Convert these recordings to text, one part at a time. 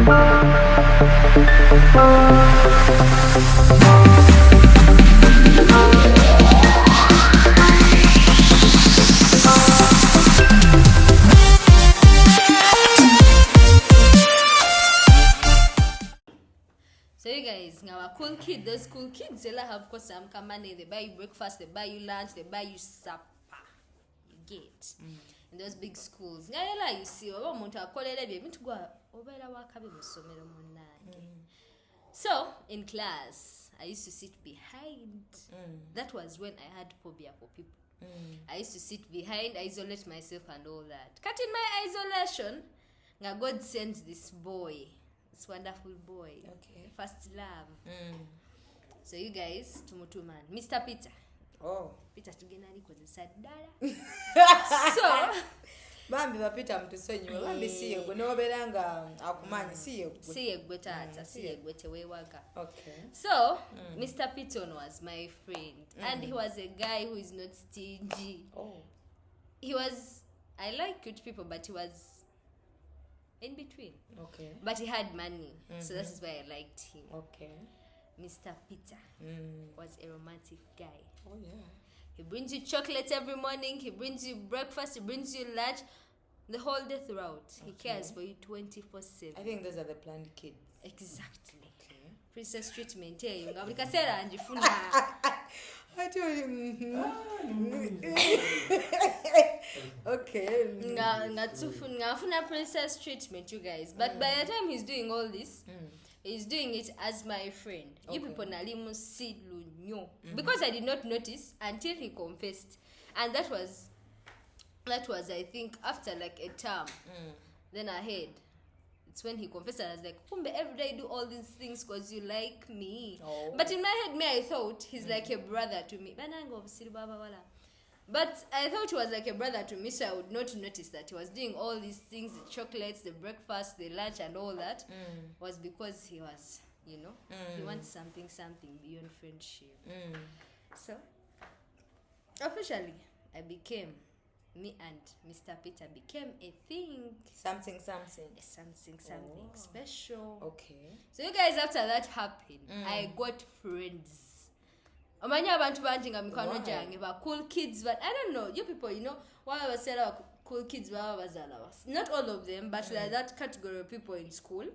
So you guys, now cool kids, those cool kids, they like have course some money, they buy you breakfast, they buy you lunch, they buy you supper. You get in those big schools. Yeah, you see, so in class, I used to sit behind. That was when I had phobia for people. I used to sit behind, isolate myself and all that. Cut in my isolation, God sends this boy. This wonderful boy. Okay. First love. So you guys, tumutuman. Mr. Peter. Oh. Peter tugenali koze sadala. So Bambi bapita mtusonyiwe. Bambi siye gwe noberanga akumanyi siye gwe. Siye gwe tata, siye gwe tewewaga. Okay. So, Mr. Piton was my friend and he was a guy who is not stingy. Oh. I like cute people, but he was in between. Okay. But he had money, so that is why I liked him. Okay. Mr. Peter was a romantic guy. Oh yeah. He brings you chocolates every morning, he brings you breakfast, he brings you lunch, the whole day throughout. Okay. He cares for you 24/7. I think those are the planned kids. Exactly. Okay. Princess treatment. Hey, you I told you. Okay. Ngafuna princess treatment, you guys. But by the time he's doing all this, he's doing it as my friend. You people nalimu silunyo. Because I did not notice until he confessed. And that was I think after like a term. Then I heard. It's when he confessed and I was like, Kumbe, every day I do all these things because you like me. Oh. But in my head, I thought he's like a brother to me. But I thought he was like a brother to me, so I would not notice that he was doing all these things, the chocolates, the breakfast, the lunch and all that, was because he was, he wants something beyond friendship. So, officially, me and Mr. Peter became a thing. Something special. Okay. So you guys, after that happened, I got friends. Omanya abantu banji nga mikwano jange ba cool kids, but I don't know, you people, why I was said cool kids not all of them, but like that category of people in school.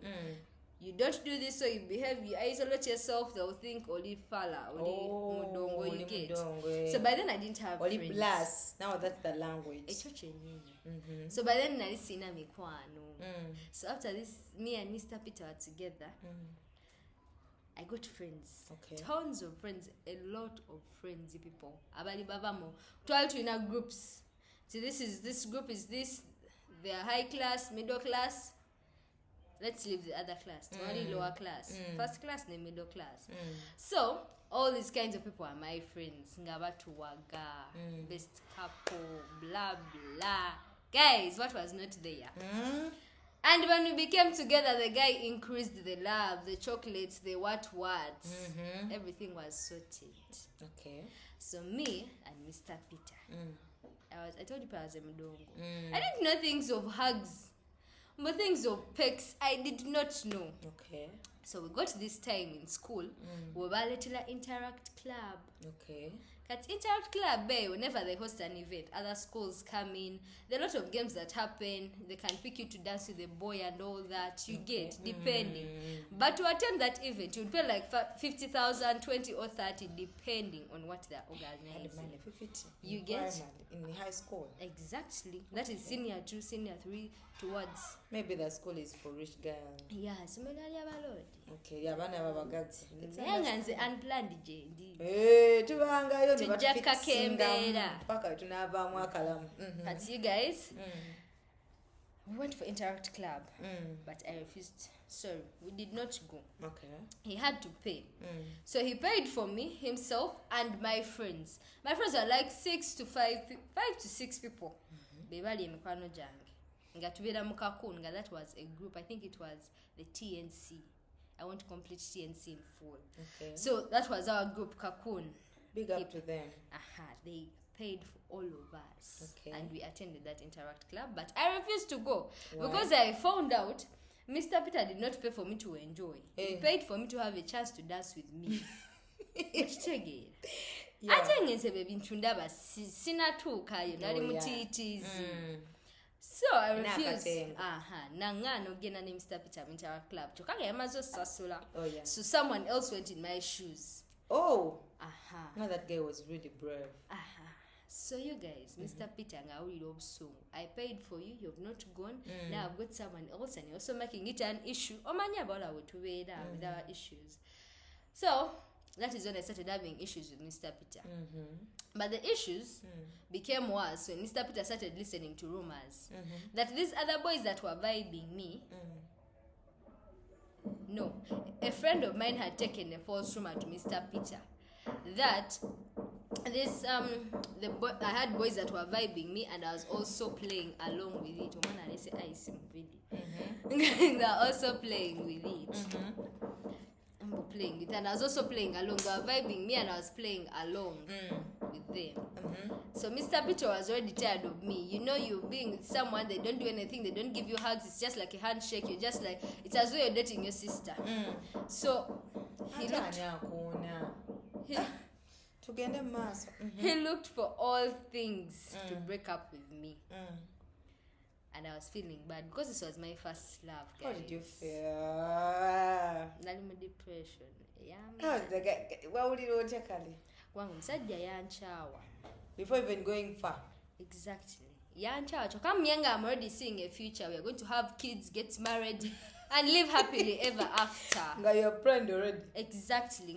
You don't do this, so you behave, you isolate yourself, they'll think Oli Fala, Oli Mudongo, you get. So by then I didn't have Oli friends. Blast. Now that's the language. So by then I seen mikwano. So after this, me and Mr. Peter were together. I got friends. Okay. Tons of friends, a lot of friends, people. Abali babamo. 12 in our groups. So this group is this. They are high class, middle class. Let's leave the other class. Only lower class. First class and middle class. So all these kinds of people are my friends. Ngabatu waga, best couple, blah blah. Guys, what was not there? And when we became together, the guy increased the love, the chocolates, the what. Everything was sorted. Okay. So me and Mr. Peter. I told you I was a mdongo. I didn't know things of hugs. But things of pecs, I did not know. Okay. So we got this time in school. We were a little Interact Club. Okay. At Interact Club, whenever they host an event, other schools come in. There are a lot of games that happen. They can pick you to dance with the boy and all that. You get, depending. But to attend that event, you would pay like 50,000, 20 or 30, depending on what they're organizing. You get? In high school. Exactly. That is senior 2, senior 3 towards. Maybe the school is for rich girls. Yeah, so okay, yeah, bana babagazi. Nyanganze unplanned je. Tubangayo ne batufixinga. Paka tunavaamu akalamu. But you guys, we went for Interact Club, but I refused. Sorry, we did not go. Okay. He had to pay. So he paid for me, himself, and my friends. My friends are like 5 to 6 people. Bebali mikwano jange. Ngatubira mukakun, that was a group. I think it was the TNC. I want to complete TNC in full. Okay. So that was our group, Kakun. Big up to them. They paid for all of us. Okay. And we attended that Interact Club. But I refused to go. Why? Because I found out Mr. Peter did not pay for me to enjoy. He paid for me to have a chance to dance with me. Ate ngenze bintu ndaba sinatuukayo nali mutiitiizi. So I refused. Nangano gena ne Mr. Peter into our club. Chokanga yamazo sasula. So someone else went in my shoes. Oh. No, that guy was really brave. So you guys, Mr. Peter ngawulira obusungu. I paid for you, you've not gone. Now I've got someone else and you're also making it an issue. Omanya bala wetubeera with our issues. So that is when I started having issues with Mr. Peter. But the issues became worse when Mr. Peter started listening to rumors that these other boys that were vibing me, no, a friend of mine had taken a false rumor to Mr. Peter that this I had boys that were vibing me and I was also playing along with it. They were also playing with it. Playing with, and I was also playing along. They were vibing me and I was playing along with them. So Mr. Peter was already tired of me. You know, you being with someone, they don't do anything, they don't give you hugs, it's just like a handshake, you're just like, it's as though you're dating your sister. So he looked for all things to break up with me. And I was feeling bad because this was my first love, guys. How did you feel? Nalima depression. What would you do? Before even going far. Exactly. Come younger, I'm already seeing a future. We're going to have kids, get married, and live happily ever after. Got your friend already. Exactly.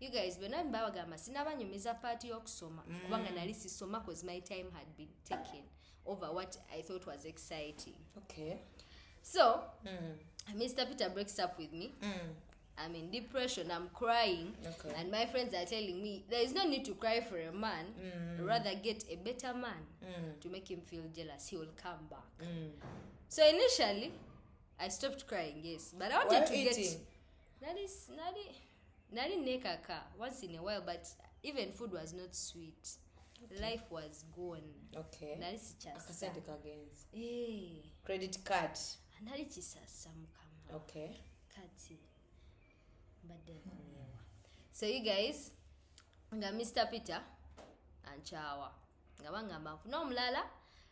You guys, when I'm bawagamba sinabanyumiza party yokusoma kubanga nali sisoma because my time had been taken over what I thought was exciting. Okay. So, Mr. Peter breaks up with me. I'm in depression, I'm crying, and my friends are telling me there is no need to cry for a man, rather get a better man to make him feel jealous, he will come back. So initially, I stopped crying, yes, but I wanted to get... Nari nekaka once in a while, but even food was not sweet. Life was gone. Okay. Nari sichasa. Credit card. Nari chisasa mukama. Okay. Kati. So you guys, nga Mr. Peter and Chawa. Ngabanga mafu. No mlala,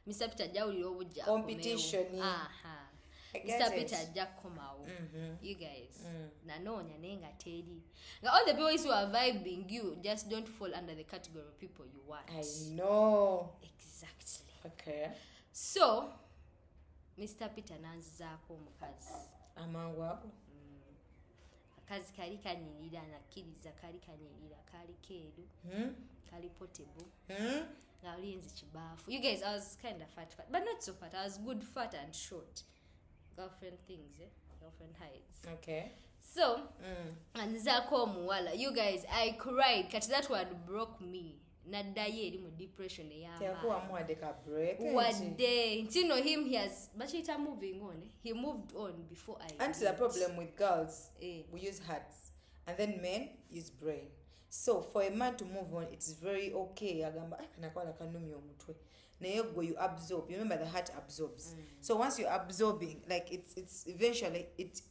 Mr. Peter jawulira obujja. Competition. Mr. Peter Jacomo. You guys. Nanonya nenga tedi. All the boys who are vibing you just don't fall under the category of people you want. I know. Exactly. Okay. So, Mr. Peter nanzako mukazi. Amangwako. Akazi kali kanyirira nakiriza kali kanyirira kali kedu. Kali portable. You guys, I was kind of fat, but not so fat. I was good fat and short. Girlfriend things, girlfriend heights. Okay. So, and zako muwala. You guys, I cried. Kati that word broke me. Nadaye eri mu depression one day. You know him, he has, but he's moving on. He moved on before I. And the problem with girls, we use hearts, and then men use brain. So for a man to move on, it's very okay. You absorb. You remember the heart absorbs. So once you're absorbing, like it's eventually it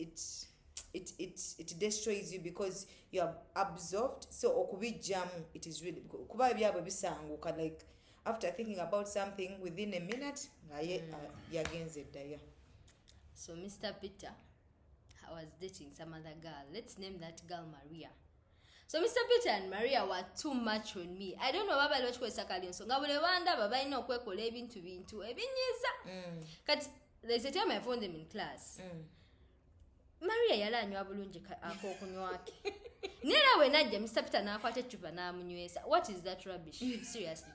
destroys you because you are absorbed. So okubi jamu, it is really kuba byabo bisanguka, like after thinking about something within a minute, So Mr. Peter, I was dating some other girl. Let's name that girl Maria. So Mr. Peter and Maria were too much on me. I don't know baba lwachiko esakali so ngabule wanda baba ino okwekola ebintu ebinyiza. Kati there's a time I found them in class. Maria yalanywa bulungi akokunywake. Nera we najja Mr. Peter nakwata echupa namunywesa. What is that rubbish? Seriously.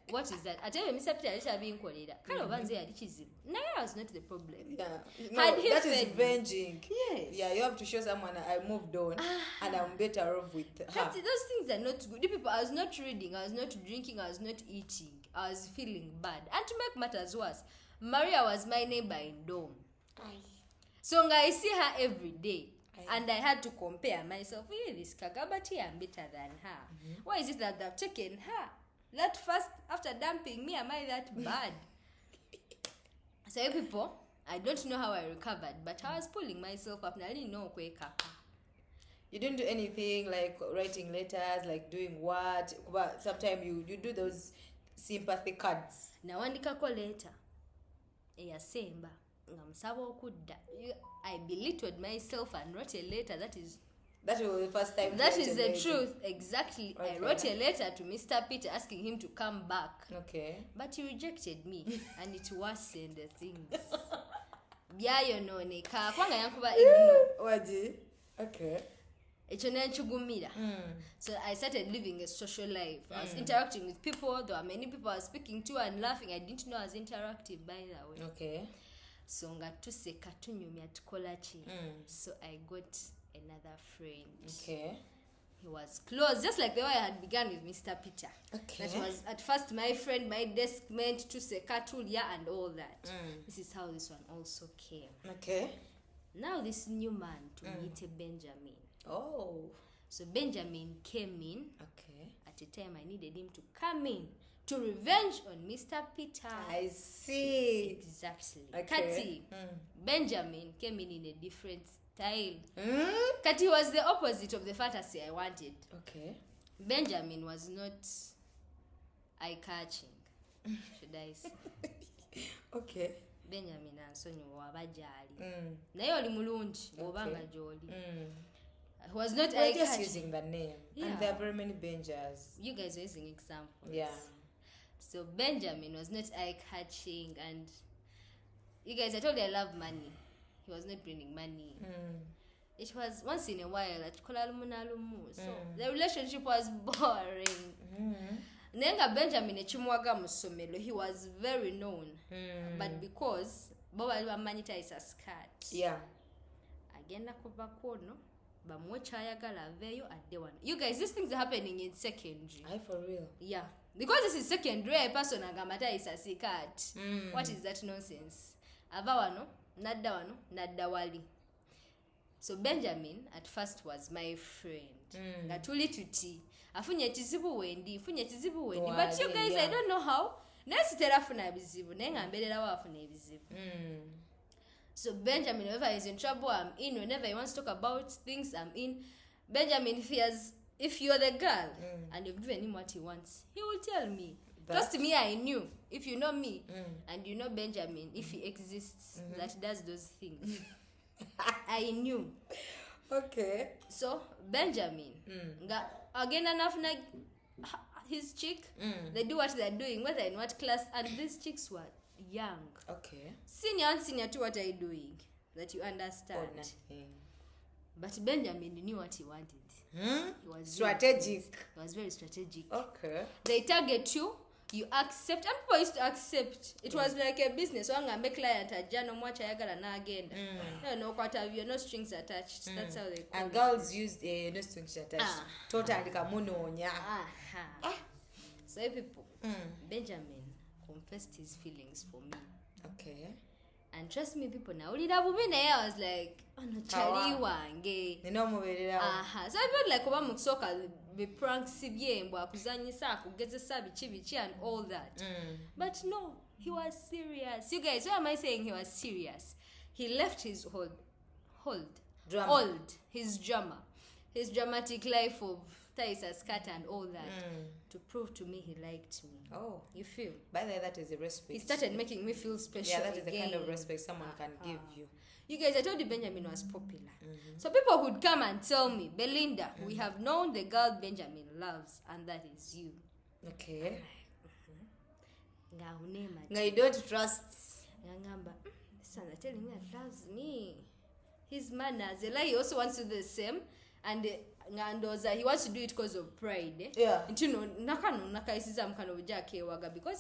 What is that? I tell you, Mr. Peter alisha binkolera. Kale obanze yali kizibu. Naye was not the problem. Yeah. No, that is revenging. Yes. Yeah, you have to show someone I moved on and I'm better off with her. Those things are not good. The people, I was not reading, I was not drinking, I was not eating. I was feeling bad. And to make matters worse, Maria was my neighbor in dorm. So I see her every day. And I had to compare myself. This Kagabati, I'm better than her. Why is it that they've taken her? That first, after dumping me, am I that bad? So So people, I don't know how I recovered, but I was pulling myself up. I didn't know wake up. You didn't do anything like writing letters, like doing what? But sometimes you do those sympathy cards. Nawandikako letter eyasemba nga musaba okudda. I belittled myself and wrote a letter. That was the first time. That is the truth. Exactly. Okay. I wrote a letter to Mr. Peter asking him to come back. Okay. But he rejected me and it worsened the things. Byayononeka kwanga yankuba ignore. Wadi. Okay. So I started living a social life. I was interacting with people. There were many people I was speaking to and laughing. I didn't know I was interactive, by the way. Okay. So so I got another friend. Okay. He was close, just like the way I had begun with Mr. Peter. Okay. That was at first my friend, my desk mate, to Sekatulia and all that. This is how this one also came. Okay. Now this new man to meet Benjamin. Oh. So Benjamin came in. Okay. At a time I needed him to come in to revenge on Mr. Peter. I see. Exactly. Okay. Kati, Benjamin came in a different style. Kati was the opposite of the fantasy I wanted. Okay. Benjamin was not eye-catching, should I say. Okay. Benjamin ansonyiwa abajali. Naye oli mulungi obanga gy'oli. He was not eye-catching. Just using the name. Yeah. And there are very many Benjas. You guys are using examples. Yeah. So Benjamin was not eye-catching, and you guys, I told you I love money. He was not bringing money. It was once in a while at Kolalumu. So the relationship was boring. Nenga Benjamin echimwaga musomelo, he was very known. But because Boba Manita is a scat. Yeah. Agenda kubakono. You guys, these things are happening in secondary. For real? Yeah. Because this is secondary, a person agamata is a sikat. What is that nonsense? Avawano, nadawano, nadawali. So Benjamin at first was my friend. Natuli tuti. Afunye tizibu wendi. But you guys, I don't know how. Nesi terafuna bizibu. Nenga ambelera wafuna bizibu. So Benjamin, whenever he's in trouble, I'm in. Whenever he wants to talk about things, I'm in. Benjamin fears if you're the girl and you've given him what he wants, he will tell me. Trust me, I knew. If you know me and you know Benjamin, if he exists, that does those things. I knew. Okay. So Benjamin, again enough his chick, they do what they're doing, whether in what class, and these chicks were young. Okay. Senior to what are you doing? That you understand. Oh, nothing. But Benjamin knew what he wanted. He was strategic. He was very strategic. Okay. They target you, you accept, and people used to accept. It was like a business. So I'm make client ajano mwacha yagala na agenda. No kwatavyo, no strings attached. That's how they call and girls used no strings attached. Totally kamunonya. So people, Benjamin confessed his feelings for me. Okay. And trust me, people, now I was like, oh no, chali wange. So I felt like oba mutsoka be pranks byembo akuzanyisa akugezesa bichi and all that. But no, he was serious. You guys, why am I saying he was serious? He left his his dramatic life of Thaisa scat and all that to prove to me he liked me. Oh, you feel? By the way, that is a respect. He started making me feel special. Yeah, that is again. the kind of respect someone can give you. You guys, I told you Benjamin was popular. So people would come and tell me, Belinda, we have known the girl Benjamin loves, and that is you. Okay. Now you don't trust. This one is telling me that loves me. His manners. He also wants to do the same. And he wants to do it because of pride. Yeah. Because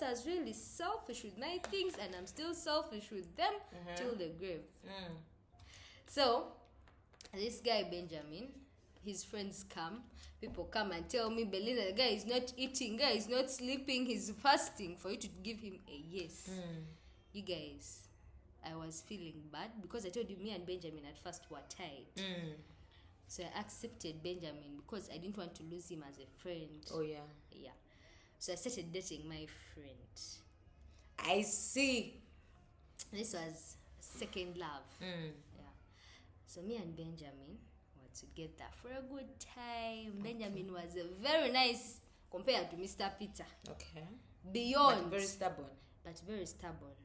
I was really selfish with my things, and I'm still selfish with them till the grave. So this guy Benjamin, his friends come. People come and tell me, Belinda, the guy is not eating, guy is not sleeping, he's fasting, for you to give him a yes. You guys, I was feeling bad because I told you me and Benjamin at first were tied. So I accepted Benjamin because I didn't want to lose him as a friend. Oh, yeah. Yeah. So I started dating my friend. I see. This was second love. Yeah. So me and Benjamin were together for a good time. Okay. Benjamin was very nice compared to Mr. Peter. Okay. Beyond. But very stubborn.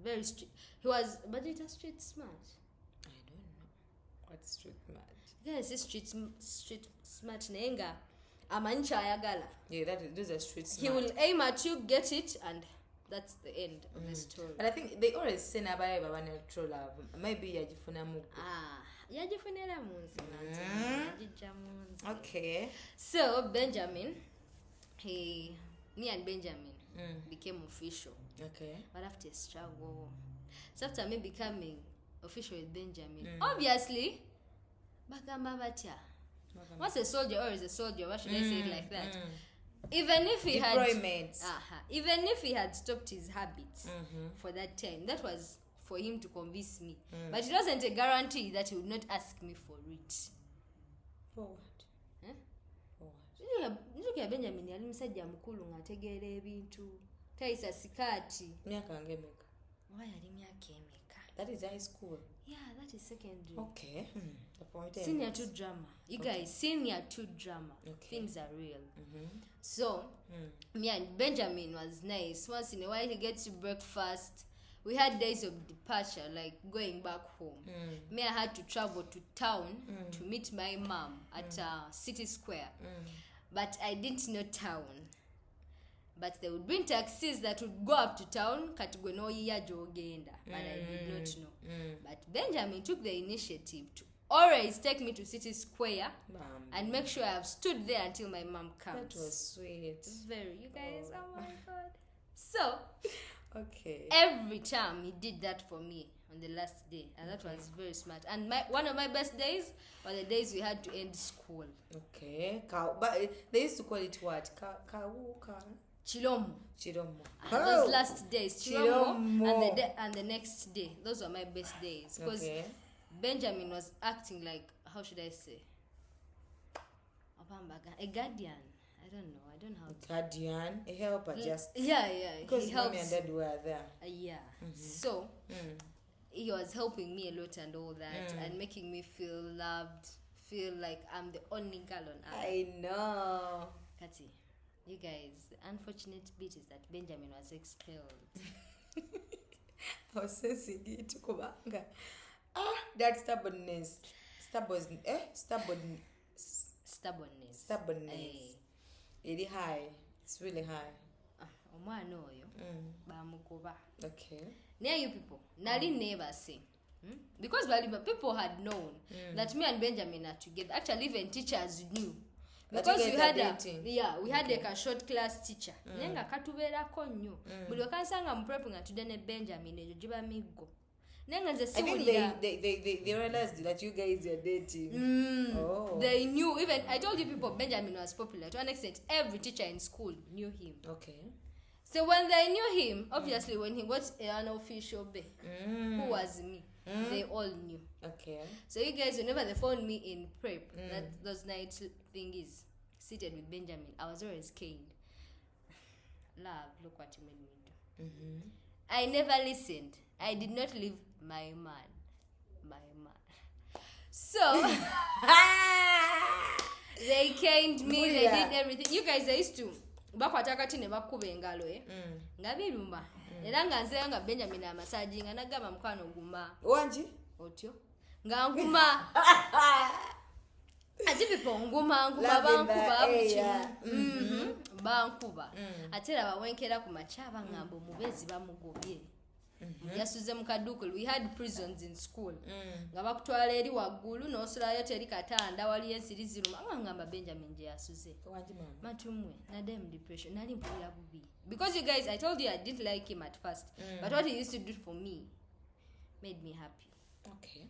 Very street. He was, but it was street smart. I don't know. What's street smart? Yes, it's street smart. Nenga. Amancha ayagala. Yeah, those are street smart. He will aim at you, get it, and that's the end of the story. But I think they always say nabaye baba natural love. Maybe yajifuna mu. Yajifunela munzi. Okay. So Benjamin, me and Benjamin became official. Okay. But after a struggle, so after me becoming official with Benjamin, obviously, bagamba batya. Once a soldier, always a soldier. Why should I say it like that? Even if he had stopped his habits for that time, that was for him to convince me. But it wasn't a guarantee that he would not ask me for it. For what? For what? Njuka Benjamin yali musajja mukulu ngategeera ebintu. Taisa sikati. Myaka ngemeka. Why yali myaka emeka? That is high school. Yeah, that is secondary. Okay. Senior 2 drama. You guys, senior 2 drama. Okay. Things are real. So, me and Benjamin was nice. Once in a while, he gets to breakfast. We had days of departure, like going back home. Me, I had to travel to town to meet my mom at City Square. But I didn't know town. But they would bring taxis that would go up to town. But I did not know. But Benjamin took the initiative to always take me to City Square and make sure I have stood there until my mom comes. That was sweet. Very. You guys, oh my God. So, okay. Every time he did that for me on the last day. And that was very smart. And one of my best days were the days we had to end school. Okay. But they used to call it what? Chilomo. Those last days, Chilomo. And the next day. Those were my best days. Because Benjamin was acting like, how should I say? A guardian. I don't know how to. Guardian, a helper, just. Yeah. Because mommy and dad were there. So, he was helping me a lot and all that, and making me feel loved, feel like I'm the only girl on earth. I know. Kati, you guys, the unfortunate bit is that Benjamin was expelled. I was sensing it to Kubanga. That stubbornness. Stubbornness. Really high. It's really high. Okay. Near you people, Nali never say. Because people had known that me and Benjamin are together. Actually, even teachers knew. Because we had like a short class teacher. Nenga katuberako nnyo. Buli wakansanga mu prep nga tudene Benjamin ejo jiba migo. I think they realized that you guys are dating. They knew. Even I told you people Benjamin was popular to an extent. Every teacher in school knew him. Okay. So when they knew him, obviously when he got an official bay, who was me, they all knew. Okay. So you guys, whenever they found me in prep, that those night thingies, seated with Benjamin, I was always caned. Love, look what you made me do. I never listened. I did not leave my man. So they caned me. They did everything. You guys, they used to bakwataka tine bakuba engalo nga biruma era nga nze nga Benjamin amasaji nga nagamba mkwano guma wanji otyo nga nguma ati people nguma bankuba atera bawenkera ku machaba ngambo mubezi bamugobye yasuze mukaduko. We had prisons in school nga bakutwala eri waggulu n'osulayo teri katanda wali ensiri ziruma ngamba Benjamin je yasuze matumwe nadem depression nali mpulira bubi because you guys, I told you I didn't like him at first, but what he used to do for me made me happy. Okay.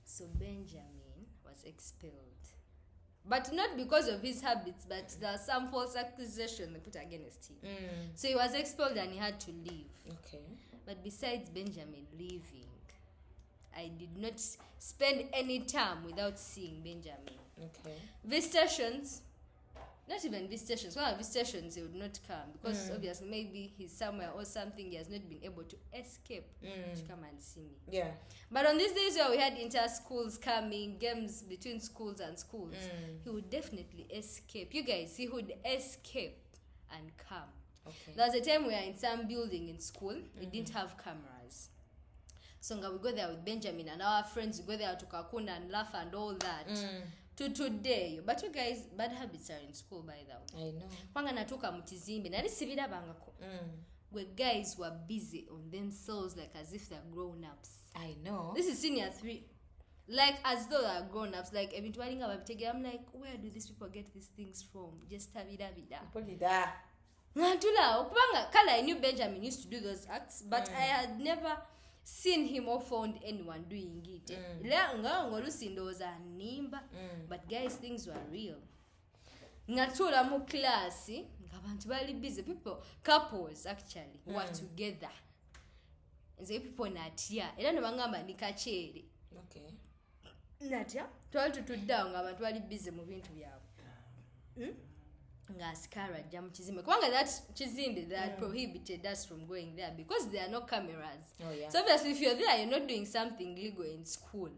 So Benjamin was expelled, but not because of his habits, but there are some false accusations they put against him. So he was expelled and he had to leave. Okay. But besides Benjamin leaving, I did not spend any time without seeing Benjamin. Okay. Visitations, not even visitations. One of visitations he would not come because obviously maybe he's somewhere or something. He has not been able to escape to come and see me. Yeah. But on these days where we had inter-schools coming, games between schools and schools, he would definitely escape. You guys, he would escape and come. Okay. There was a time we were in some building in school. We didn't have cameras. So we go there with Benjamin and our friends. We go there to Kakuna and laugh and all that. To today. But you guys, bad habits are in school, by the way. I know. Kwanga natuka mutizimbe. Nani sibida bangako. Where guys were busy on themselves like as if they're grown-ups. I know. This is senior 3. Like as though they're grown-ups. Like eventually I'm like, where do these people get these things from? Just tabida bida. Polida. Natula, Kupanga, Kala, I knew Benjamin used to do those acts, but I had never seen him or found anyone doing it. But guys, things were real. Natula mu class, ngabantu bali busy. People, couples actually, who are together. And so people natia. Era nebangamba ni kachere. Okay. Natia, twali tutudda ngabantu bali busy mu bintu byabwe. Ngaskara jam chizimbe. Kwanga that chizimbe that prohibited us from going there because there are no cameras. Oh yeah. So obviously if you're there, you're not doing something legal in school.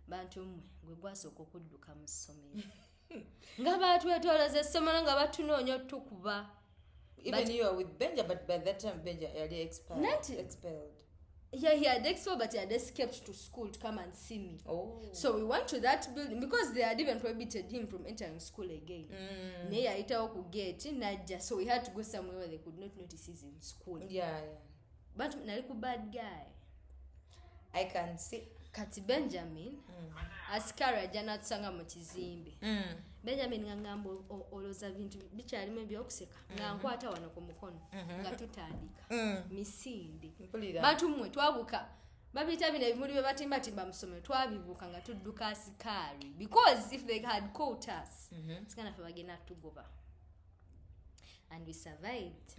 Bantu mwe gwaso kokudduka mu ssomero. Ngabatu etolaze ssomero nga batunoonya tukuba. Even you are with Benja, but by that time Benja already expelled. Yeah, he had expelled, but he had escaped to school to come and see me. Oh. So we went to that building because they had even prohibited him from entering school again. So we had to go somewhere where they could not notice he's in school. Yeah. But naliku bad guy. I can see. Kati Benjamin, askara jana tusanga mu kizimbe. Benjamin ngambo oloza bintu bikyalimu ebyokuseka. Nga nkwata wano ku mukono. Nga tutandika. Misindi. Bantu mmwe twabuka. Babita bino ebimuli bye batimba musomero twabibuka nga tudduka asikari. Because if they had caught us, sikana fe bagenda tugoba. And we survived.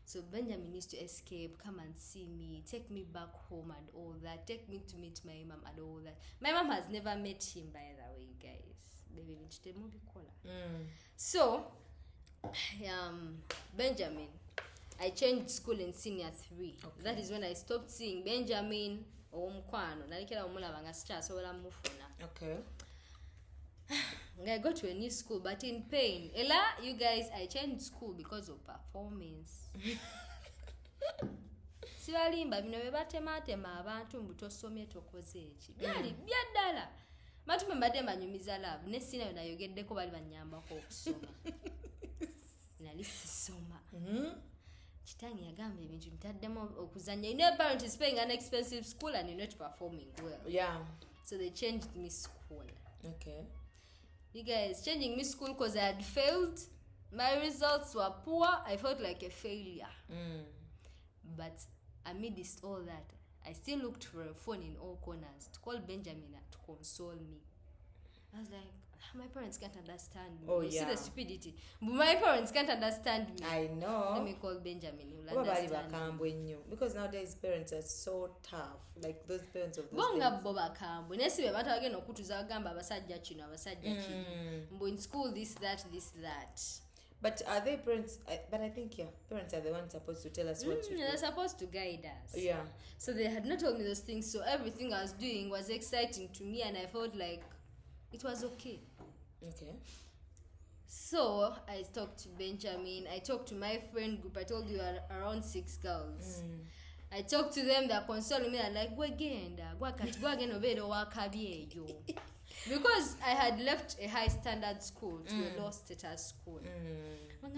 So Benjamin used to escape, come and see me, take me back home and all that, take me to meet my mom and all that. My mom has never met him, by the way, guys. Baby, so, Benjamin, I changed school in senior 3. Okay. That is when I stopped seeing Benjamin or Mkwano. Okay. I got to a new school, but in pain. Ella, you guys, I changed school because of performance. Sibalimba bino bebatematema abantu mbutosomye tokoze eki. Byali byaddala. Matume mbadde mbanyumiza love. Nesina nayogeddeko bali banyambako okusoma. Nali sisoma. Kitange yagamba ebintu ntaddemu okuzanya. You know, parents is paying an expensive school and you're not performing well. Yeah. So they changed me school. Okay. You guys, changing me school because I had failed. My results were poor. I felt like a failure. But amidst all that, I still looked for a phone in all corners to call Benjamin to console me. I was like, my parents can't understand me. Oh, you yeah. see the stupidity. But my parents can't understand me. I know. Let me call Benjamin. He'll understand me. Because nowadays parents are so tough. Like those parents of those Bonga days. boba kambo. Nesibe bata wageno kutuza gamba abasajja chino abasajja chino. Mbo in school this that. But are they parents? But I think, yeah, parents are the ones supposed to tell us what to do. They're supposed to guide us. Yeah. So they had not told me those things. So everything I was doing was exciting to me and I felt like it was okay. Okay. So I talked to Benjamin. I talked to my friend group. I told you around 6 girls. I talked to them. They're consoling me. They're like, because I had left a high standard school to a low status school. You're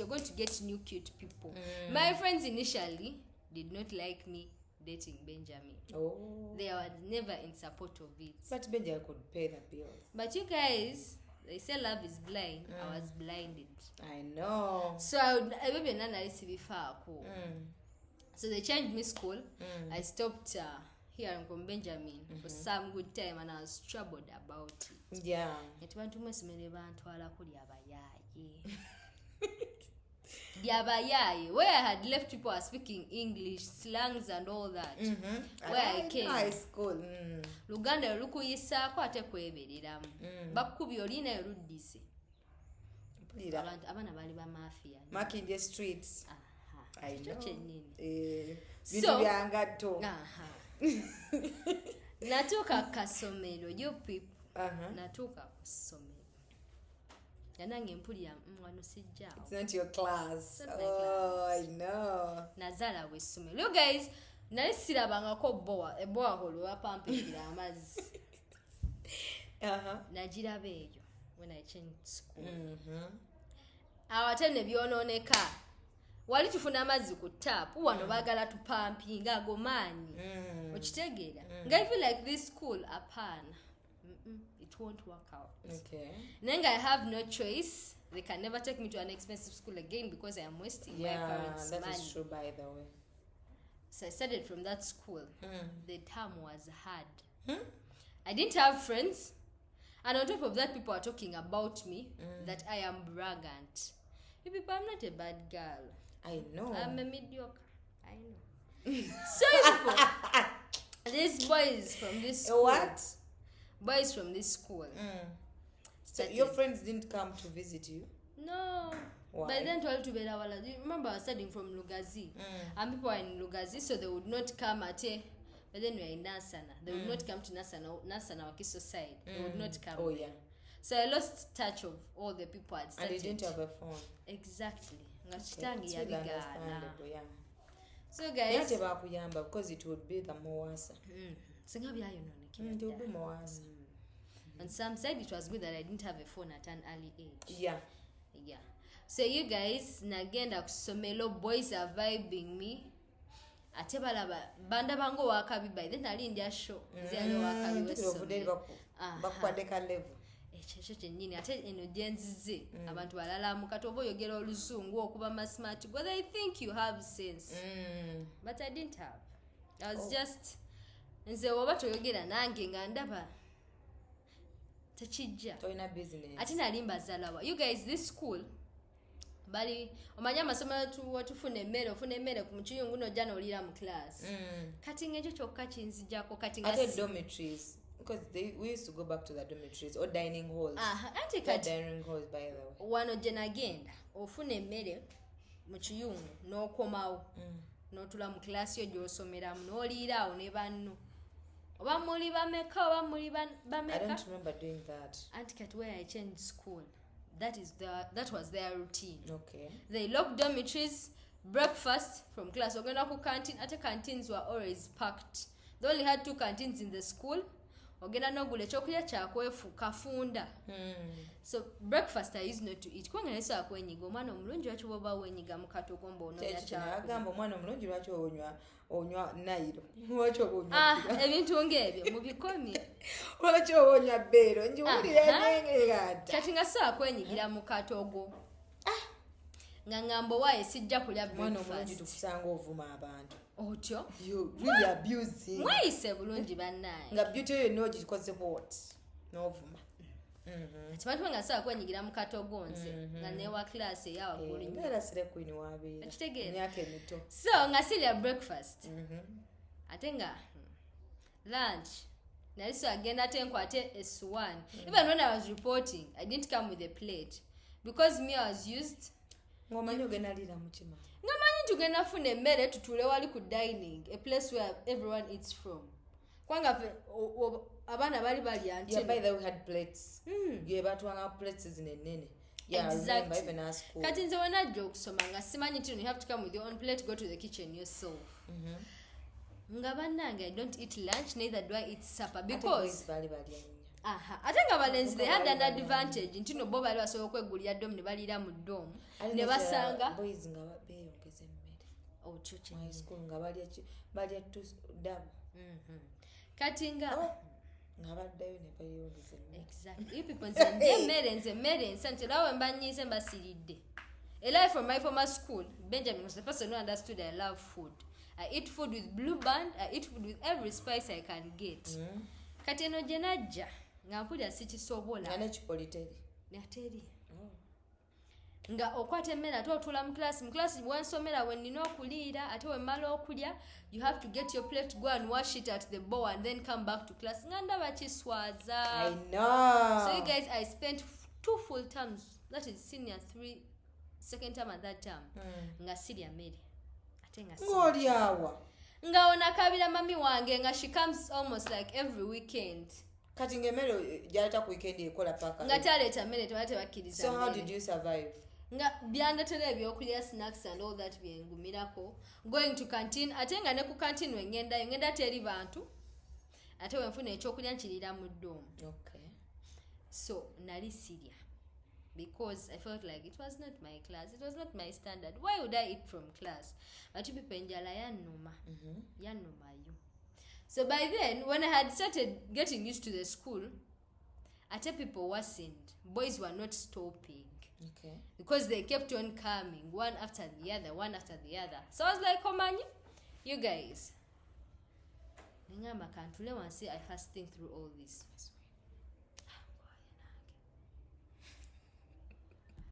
going to get new cute people. My friends initially did not like me dating Benjamin. Oh. They were never in support of it. But Benjamin could pay the bills. But you guys, they say love is blind. I was blinded. I know. So I would be So they changed me school. I stopped hearing from Benjamin for some good time and I was troubled about it. Yeah. Diabayaye, where I had left people are speaking English, slangs and all that. Where I came. High school. Luganda lukuyisako ate kwebereramu. Bakubi olina eruddise. Abana bali ba mafia. Mark in the streets. I know. So, byangatto. Natuka kasomero, you people. Natuka kasomero. Yanange mpulira mwano sijjaawo. It's not your class. I know. Nazala wesomero. You guys, nali sirabangako boa holo wapampikira amazzi. Najiraba eyo when I changed school. Awatene byonooneka. Wali tufuna amazzi ku tap wano bagala tupampinga agomaanyi. Okitegeera. I feel like this school apana. It won't work out. Okay. Then I have no choice. They can never take me to an expensive school again because I am wasting my parents' money. That is true, by the way. So I started from that school. The term was hard. I didn't have friends. And on top of that, people are talking about me, that I am braggant. You people, I'm not a bad girl. I know. I'm a mediocre. I know. So people, these boys from this school. What? Boys from this school. So your friends didn't come to visit you? No. Why? But then told to Belawala. You remember I was studying from Lugazi. And people are in Lugazi, so they would not come at a. But then we are in Nasana. They would not come to Nasana Wakiso side. They would not come. Oh, yeah. So I lost touch of all the people I'd studied. And you didn't have a phone? Exactly. Okay. It's really understandable, yeah. So guys. Because it would be the Moasa. It would be Moasa. On some side, it was good that I didn't have a phone at an early age. Yeah. Yeah. So you guys, nagenda kusomelo, boys are vibing me. Ate balaba banda bango wakabi by then ali ndia show zali wakabi wesomero bakwadeka level ekyo kyennyini ate eno gyenzize abantu balala mukato oba oyogera oluzungu okuba masmart because I think you have sense but I didn't have. I was just nze oba toyogera nange nga ndaba tekijja toina business ate nali mbazalawa. You guys, this school bali omanya amasomero watufuna emmere ku mukiyungu nojja olira mu class kati ng'ekyo kyokka kinzijjako kati nga dormitories because we used to go back to the dormitories or dining halls. Anti kati dining halls by the way wano gye nagenda ofuna emmere mu kiyungu n'okomawo n'otula mu class yo gy'osomeramu n'oliira awo ne banno oba muli bameka oba muli bameka. I don't remember doing that. Anti kati where I changed school, that was their routine. Okay. They locked dormitories, breakfast from class. Ogenda ku canteen. Ate canteens were always packed. They only had 2 canteens in the school. Ogenda n'ogula ekyokulya kyakwefu kafunda. So breakfast I used not to eat. Kwanga neso akwenyiga omwana omulungi lwaki bwoba wenyiga mu katogo mboononya kyakula. Agamba omwana omulungi lwaki onywa nayiro. Lwaki onywa. Ebintu ng'ebyo mu bikomi. Lwaki onywa bbeero njiwulira n'engata. Kati nga so akwenyigira mu katogo. Nga ngambo waaye sijja kulya breakfast. Mwana omulungi tukusanga ovuma abantu. Otyo? You really abusing. Mwayise bulungi bannaye. Nga beauty yo n'ogikoze what? N'ovuma. Kimanyi nga saa kwenyigira mu katogo nze nga newa class eyawaggulu nnyo. Era sire queen wabeera. Ekitegeera. Myaka emito. So nga silya breakfast. Ate nga lunch. Nali so agenda ate nkwate essuwaani. Even when I was reporting, I didn't come with a plate. Because me I was used. Ngomanyi ogenda lira mu kima. Ngamanyi tugenda funa emmere tutule wali ku dining, a place where everyone eats from. Kwanga abaana bali balya nti. Yeah, by the way we had plates. Yeah, batwanga plates zinenene. Yeah, exactly. Even our school. Kati nze wanajja okusoma nga simanyi nti you have to come with your own plate, go to the kitchen yourself. Nga bannange I don't eat lunch, neither do I eat supper because bali balya. Ate nga balenzi they had an advantage nti no bo bali basobola okwegulira dom ne balira mu dom ne basanga boys nga beeyongeza emmere. Otyo My school nga balya double. Kati nga nga baddayo ne beeyongeza emmere. Exactly. You people nze emmere ensante lawe mbanyize mbasiridde. A life from my former school, Benjamin was the person who understood I love food. I eat food with Blue Band, I eat food with every spice I can get. Kati eno gye najja nga mpulira sikisobola. Nga n'ekipoliteri. Nateri. nga okwata emmere ate otula mu class wensomera wenina okuliira ate wemmala okulya you have to get your plate, go and wash it at the bowl and then come back to class nga ndaba kiswaza. I know. So you guys, I spent 2 full terms, that is senior 3 second term and third term nga sirya mmere ate nga ng'oli awa nga onakabira mami wange nga she comes almost like every weekend. Kati ng'emmere gyaleta ku weekend ekola paka nga taleeta mmere tebakkiriza. So how did you survive? nga byandetera ebyokulya snacks and all that byengumirako going to canteen ate nga ne ku canteen ngenda teri bantu ate wenfuna ekyokulya nkirira mu ddoomu. Okay. So nali sirya because I felt like it was not my class, it was not my standard. Why would I eat from class? Atubipe enjala yannuma yannumayo. So by then when I had started getting used to the school, ate people worsened. Boys were not stopping. Okay. Because they kept on coming, one after the other. So I was like, Omanyi, you guys. I first think through all this.